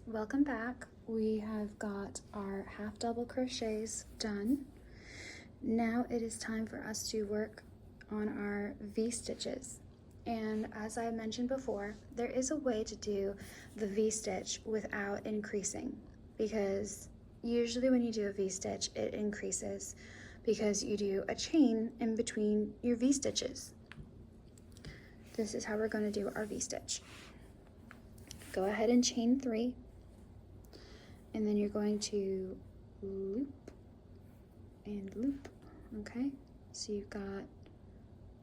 Welcome back. We have got our half double crochets done. Now it is time for us to work on our V-stitches. And as I mentioned before, there is a way to do the V-stitch without increasing, because usually when you do a V-stitch, it increases because you do a chain in between your V-stitches. This is how we're going to do our V-stitch. Go ahead and chain 3. And then you're going to loop and loop, okay? So you've got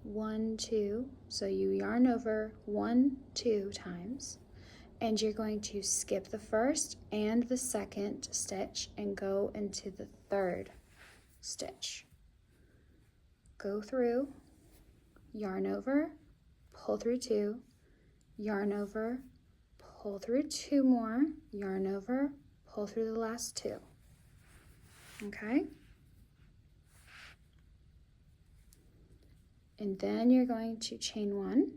1, 2, so you yarn over 1, 2 times, and you're going to skip the first and the second stitch and go into the third stitch. Go through, yarn over, pull through 2, yarn over, pull through 2 more, yarn over, pull through the last 2, okay? And then you're going to chain 1,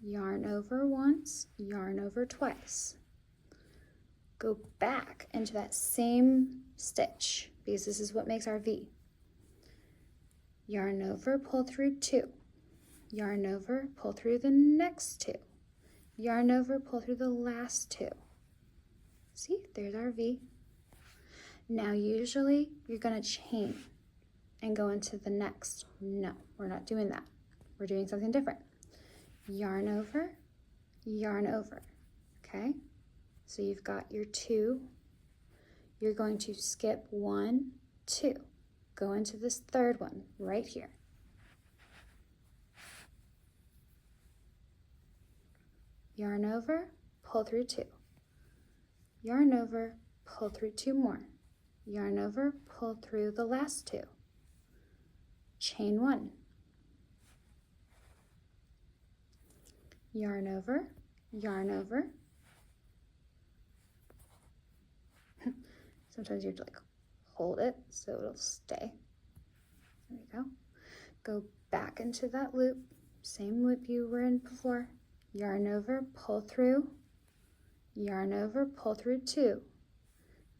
yarn over once, yarn over twice. Go back into that same stitch, because this is what makes our V. Yarn over, pull through 2, yarn over, pull through the next 2, yarn over, pull through the last 2. See, there's our V. Now usually you're going to chain and go into the next. No, we're not doing that. We're doing something different. Yarn over, okay? So you've got your 2. You're going to skip 1, 2. Go into this third one right here. Yarn over, pull through 2. Yarn over, pull through 2 more. Yarn over, pull through the last 2. Chain 1. Yarn over, sometimes you have to like hold it so it'll stay. There we go. Go back into that loop, same loop you were in before. Yarn over, pull through, yarn over, pull through 2,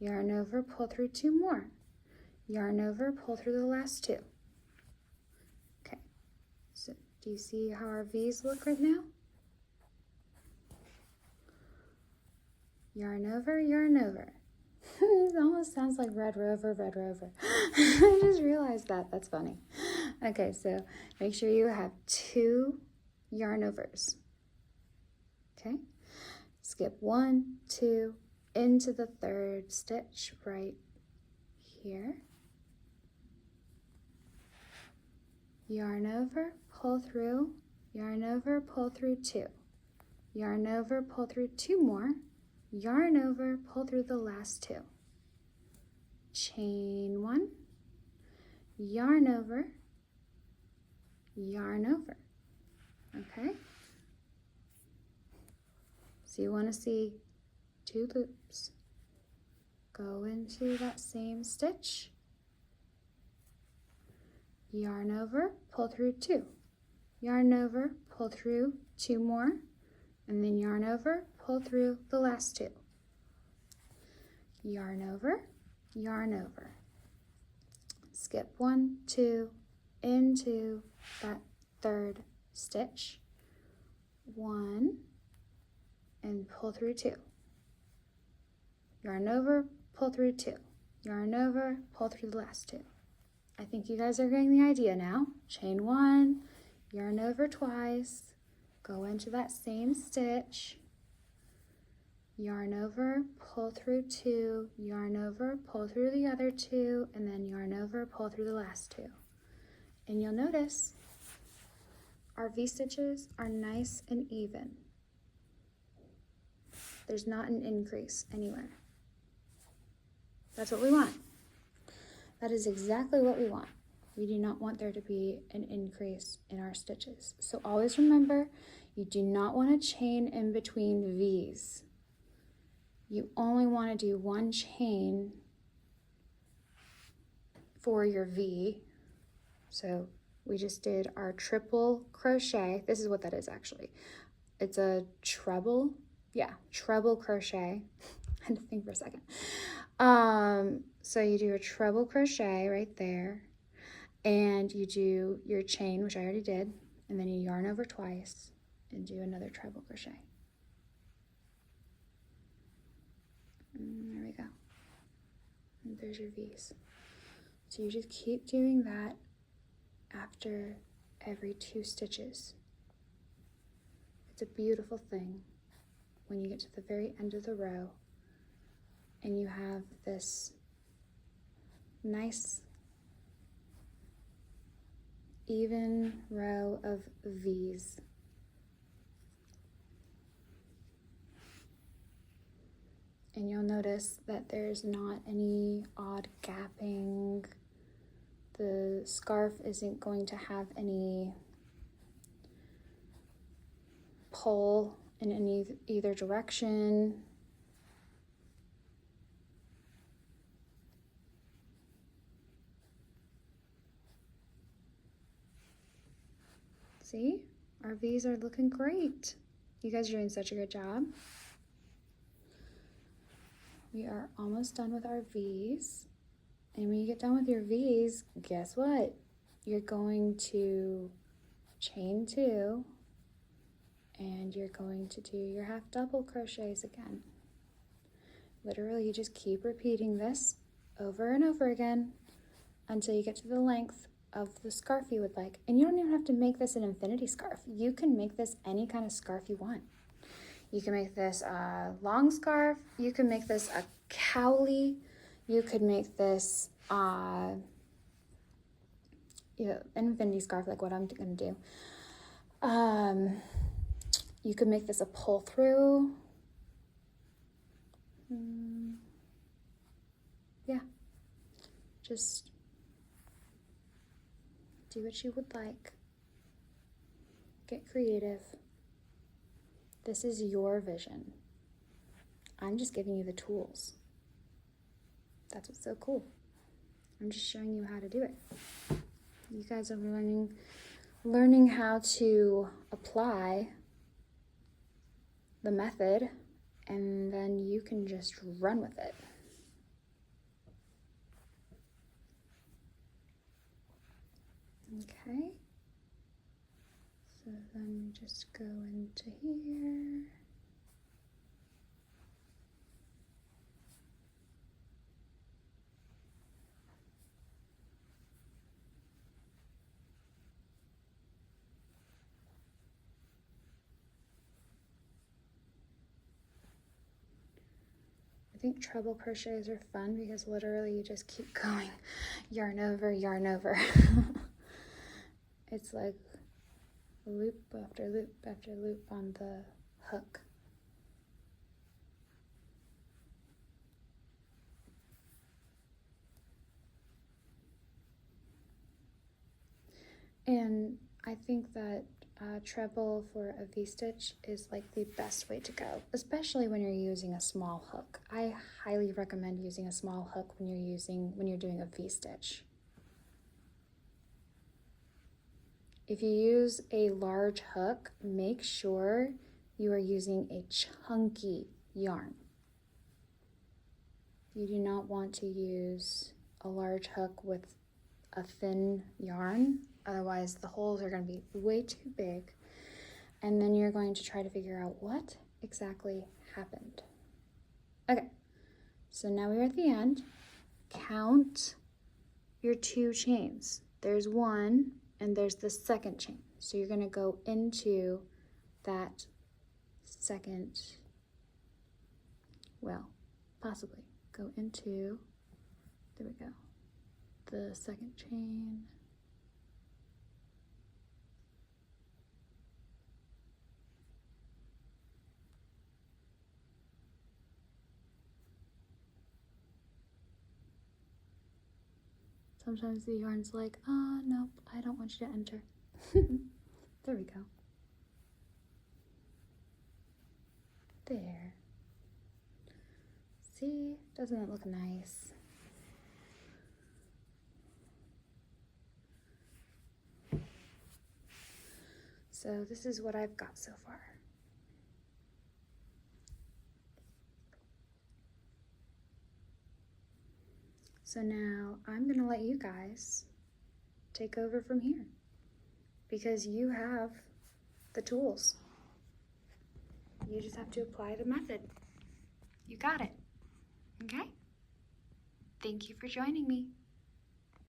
yarn over, pull through 2 more, yarn over, pull through the last 2. Okay, so do you see how our V's look right now? Yarn over, it almost sounds like Red Rover, Red Rover. I just realized that, that's funny. Okay, so make sure you have 2 yarn overs, okay? Skip 1, 2, into the third stitch right here. Yarn over, pull through, yarn over, pull through 2. Yarn over, pull through 2 more. Yarn over, pull through the last 2. Chain 1, yarn over, okay? So you want to see 2 loops. Go into that same stitch, yarn over, pull through 2, yarn over, pull through 2 more, and then yarn over, pull through the last 2. Yarn over, skip 1, 2, into that third stitch, 1, and pull through 2. Yarn over, pull through 2. Yarn over, pull through the last 2. I think you guys are getting the idea now. Chain 1, yarn over twice, go into that same stitch, yarn over, pull through 2, yarn over, pull through the other 2, and then yarn over, pull through the last 2. And you'll notice our V-stitches are nice and even. There's not an increase anywhere. That's what we want. That is exactly what we want. We do not want there to be an increase in our stitches. So always remember, you do not want to chain in between V's. You only want to do 1 chain for your V. So we just did our triple crochet. This is what that is actually. It's a treble yeah, treble crochet. I had to think for a second. So you do a treble crochet right there, and you do your chain, which I already did, and then you yarn over twice and do another treble crochet. And there we go. And there's your V's. So you just keep doing that after every 2 stitches. It's a beautiful thing when you get to the very end of the row and you have this nice even row of V's. And you'll notice that there's not any odd gapping. The scarf isn't going to have any pull in either direction. See, our V's are looking great. You guys are doing such a good job. We are almost done with our V's. And when you get done with your V's, guess what? You're going to chain 2 and you're going to do your half double crochets again. Literally, you just keep repeating this over and over again until you get to the length of the scarf you would like. And you don't even have to make this an infinity scarf. You can make this any kind of scarf you want. You can make this a long scarf. You can make this a cowlie. You could make this an infinity scarf, like what I'm gonna do. You could make this a pull through. Yeah, just do what you would like. Get creative. This is your vision. I'm just giving you the tools. That's what's so cool. I'm just showing you how to do it. You guys are learning how to apply the method, and then you can just run with it. Okay. So then we just go into here. I think treble crochets are fun because literally you just keep going yarn over, yarn over. It's like loop after loop after loop on the hook. And I think that treble for a V-stitch is like the best way to go, especially when you're using a small hook. I highly recommend using a small hook when you're doing a V-stitch. If you use a large hook, make sure you are using a chunky yarn. You do not want to use a large hook with a thin yarn. Otherwise, the holes are going to be way too big. And then you're going to try to figure out what exactly happened. Okay, so now we're at the end. Count your 2 chains. There's 1 and there's the second chain. So you're going to go into that second, well, possibly go into, there we go, the second chain. Sometimes the yarn's like, nope, I don't want you to enter. There we go. There. See, doesn't it look nice? So this is what I've got so far. So now I'm gonna let you guys take over from here because you have the tools. You just have to apply the method. You got it, okay? Thank you for joining me.